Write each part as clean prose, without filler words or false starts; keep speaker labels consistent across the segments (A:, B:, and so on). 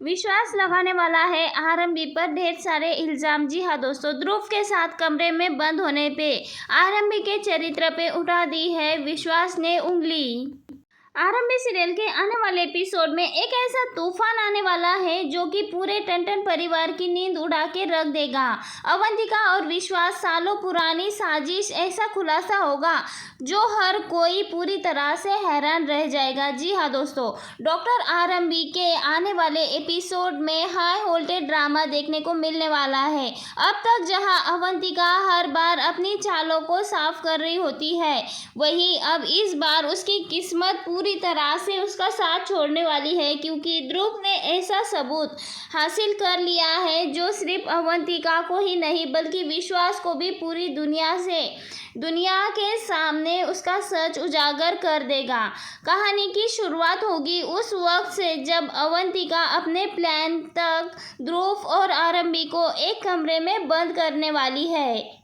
A: विश्वास लगाने वाला है आरंभी पर ढेर सारे इल्जाम। जी हाँ दोस्तों, ध्रुव के साथ कमरे में बंद होने पे आरंभी के चरित्र पे उठा दी है विश्वास ने उंगली। आरंभी सीरियल के आने वाले एपिसोड में एक ऐसा तूफान आने वाला है जो कि पूरे टंटन परिवार की नींद उड़ा के रख देगा। अवंतिका और विश्वास सालों पुरानी साजिश, ऐसा खुलासा होगा जो हर कोई पूरी तरह से हैरान रह जाएगा। जी हाँ दोस्तों, डॉक्टर आरंभी के आने वाले एपिसोड में हाई वोल्टेज ड्रामा देखने को मिलने वाला है। अब तक जहां अवंतिका हर बार अपनी चालों को साफ कर रही होती है, वहीं अब इस बार उसकी किस्मत पूरी तरह से उसका साथ छोड़ने वाली है, क्योंकि ध्रुव ने ऐसा सबूत हासिल कर लिया है जो सिर्फ अवंतिका को ही नहीं बल्कि विश्वास को भी पूरी दुनिया के सामने उसका सच उजागर कर देगा। कहानी की शुरुआत होगी उस वक्त से जब अवंतिका अपने प्लान तक ध्रुव और आरंभी को एक कमरे में बंद करने वाली है।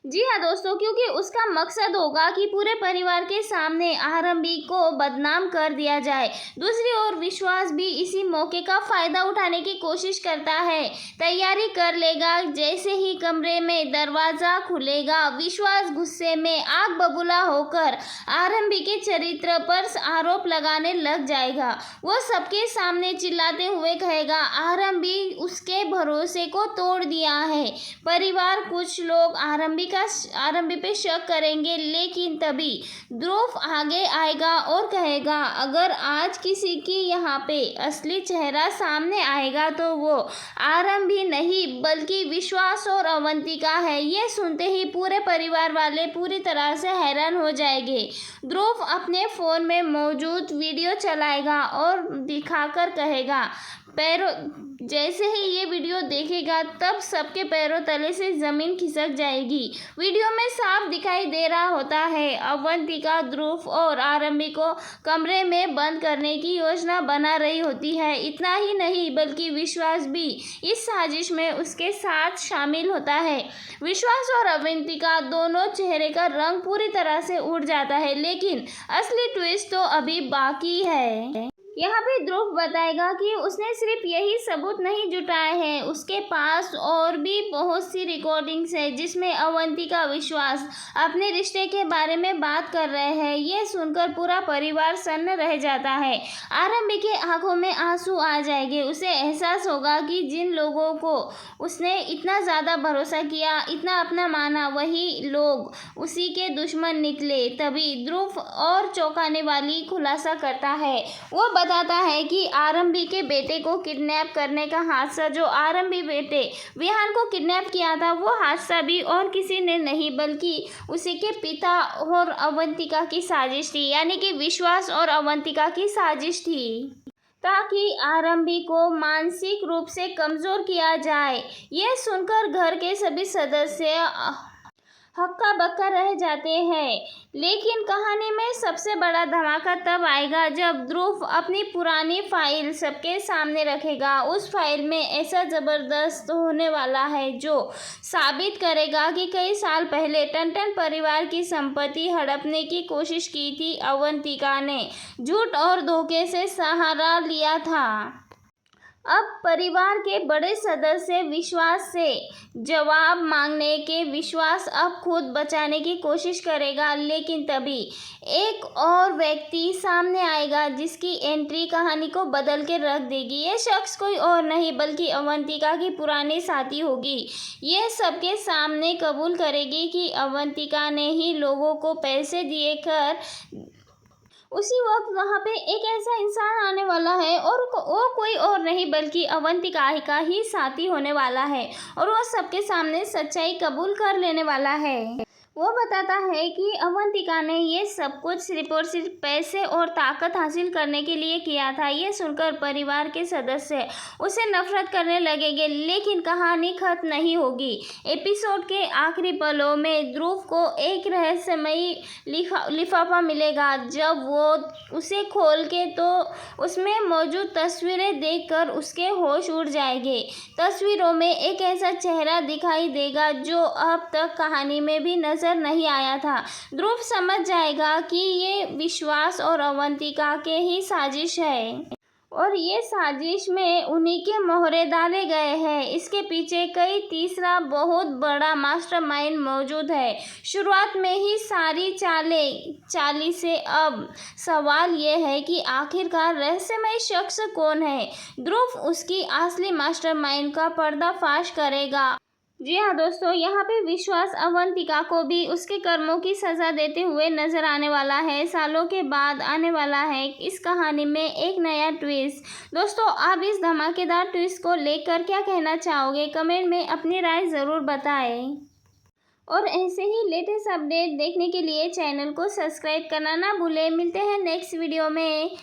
A: जी हाँ दोस्तों, क्योंकि उसका मकसद होगा कि पूरे परिवार के सामने आरंभी को बदनाम कर दिया जाए। दूसरी ओर विश्वास भी इसी मौके का फायदा उठाने की कोशिश करता है, तैयारी कर लेगा। जैसे ही कमरे में दरवाजा खुलेगा, विश्वास गुस्से में आग बबूला होकर आरंभी के चरित्र पर आरोप लगाने लग जाएगा। वो सबके सामने चिल्लाते हुए कहेगा आरंभी उसके भरोसे को तोड़ दिया है। परिवार कुछ लोग आरंभी पे शक करेंगे, लेकिन तभी ध्रुव आगे आएगा और कहेगा अगर आज किसी की यहाँ पे असली चेहरा सामने आएगा तो वो आरंभी नहीं बल्कि विश्वास और अवंतिका है। ये सुनते ही पूरे परिवार वाले पूरी तरह से हैरान हो जाएंगे। ध्रुव अपने फोन में मौजूद वीडियो चलाएगा और दिखाकर कहेगा जैसे ही ये वीडियो देखेगा तब सबके पैरों तले से जमीन खिसक जाएगी। वीडियो में साफ दिखाई दे रहा होता है अवंतिका ध्रुव और आरंभी को कमरे में बंद करने की योजना बना रही होती है। इतना ही नहीं बल्कि विश्वास भी इस साजिश में उसके साथ शामिल होता है। विश्वास और अवंतिका दोनों चेहरे का रंग पूरी तरह से उड़ जाता है, लेकिन असली ट्विस्ट तो अभी बाकी है। यहाँ पे ध्रुव बताएगा कि उसने सिर्फ यही सबूत नहीं जुटाए हैं, उसके पास और भी बहुत सी रिकॉर्डिंग्स है जिसमें अवंतिका विश्वास अपने रिश्ते के बारे में बात कर रहे हैं। ये सुनकर पूरा परिवार सन्न रह जाता है। आरंभी के आंखों में आंसू आ जाएंगे। उसे एहसास होगा कि जिन लोगों को उसने इतना ज़्यादा भरोसा किया, इतना अपना माना, वही लोग उसी के दुश्मन निकले। तभी ध्रुव और चौंकाने वाली खुलासा करता है। वो बताता है कि आरंभी के बेटे को किडनैप करने का हादसा, जो आरंभी बेटे विहान को किडनैप किया था, वो हादसा भी और किसी ने नहीं बल्कि उसी के पिता और अवंतिका की साजिश थी, यानी कि विश्वास और अवंतिका की साजिश थी, ताकि आरंभी को मानसिक रूप से कमज़ोर किया जाए। यह सुनकर घर के सभी सदस्य हक्का बक्का रह जाते हैं। लेकिन कहानी में सबसे बड़ा धमाका तब आएगा जब ध्रुव अपनी पुरानी फाइल सबके सामने रखेगा। उस फाइल में ऐसा ज़बरदस्त होने वाला है जो साबित करेगा कि कई साल पहले टंटन परिवार की संपत्ति हड़पने की कोशिश की थी अवंतिका ने, झूठ और धोखे से सहारा लिया था। अब परिवार के बड़े सदस्य विश्वास से जवाब मांगने के विश्वास अब खुद बचाने की कोशिश करेगा, लेकिन तभी एक और व्यक्ति सामने आएगा जिसकी एंट्री कहानी को बदल के रख देगी। ये शख्स कोई और नहीं बल्कि अवंतिका की पुरानी साथी होगी। ये सबके सामने कबूल करेगी कि अवंतिका ने ही लोगों को पैसे दिए कर। उसी वक्त वहाँ पे एक ऐसा इंसान आने वाला है और वो कोई और नहीं बल्कि अवंतिका का ही साथी होने वाला है, और वो सबके सामने सच्चाई कबूल कर लेने वाला है। वो बताता है कि अवंतिका ने ये सब कुछ सिर्फ और सिर्फ पैसे और ताकत हासिल करने के लिए किया था। ये सुनकर परिवार के सदस्य उसे नफरत करने लगेंगे, लेकिन कहानी खत्म नहीं होगी। एपिसोड के आखिरी पलों में ध्रुव को एक रहस्यमयी लिफाफा मिलेगा। जब वो उसे खोल के तो उसमें मौजूद तस्वीरें देखकर उसके होश उड़ जाएंगे। तस्वीरों में एक ऐसा चेहरा दिखाई देगा जो अब तक कहानी में भी नजर नहीं आया था। ध्रुव समझ जाएगा कि ये विश्वास और अवंतिका के ही साजिश है। और ये साजिश में उन्हीं के मोहरे डाले गए हैं। इसके पीछे कई तीसरा बहुत बड़ा मास्टरमाइंड मौजूद है। शुरुआत में ही सारी चाली से अब सवाल ये है कि आखिरकार रहस्यमय शख्स कौन है। ध्रुव उसकी असली मास्टरमाइंड का पर्दाफाश करेगा। जी हाँ दोस्तों, यहाँ पे विश्वास अवंतिका को भी उसके कर्मों की सज़ा देते हुए नजर आने वाला है। सालों के बाद आने वाला है इस कहानी में एक नया ट्विस्ट। दोस्तों, आप इस धमाकेदार ट्विस्ट को लेकर क्या कहना चाहोगे? कमेंट में अपनी राय ज़रूर बताएं। और ऐसे ही लेटेस्ट अपडेट देखने के लिए चैनल को सब्सक्राइब करना ना भूलें। मिलते हैं नेक्स्ट वीडियो में।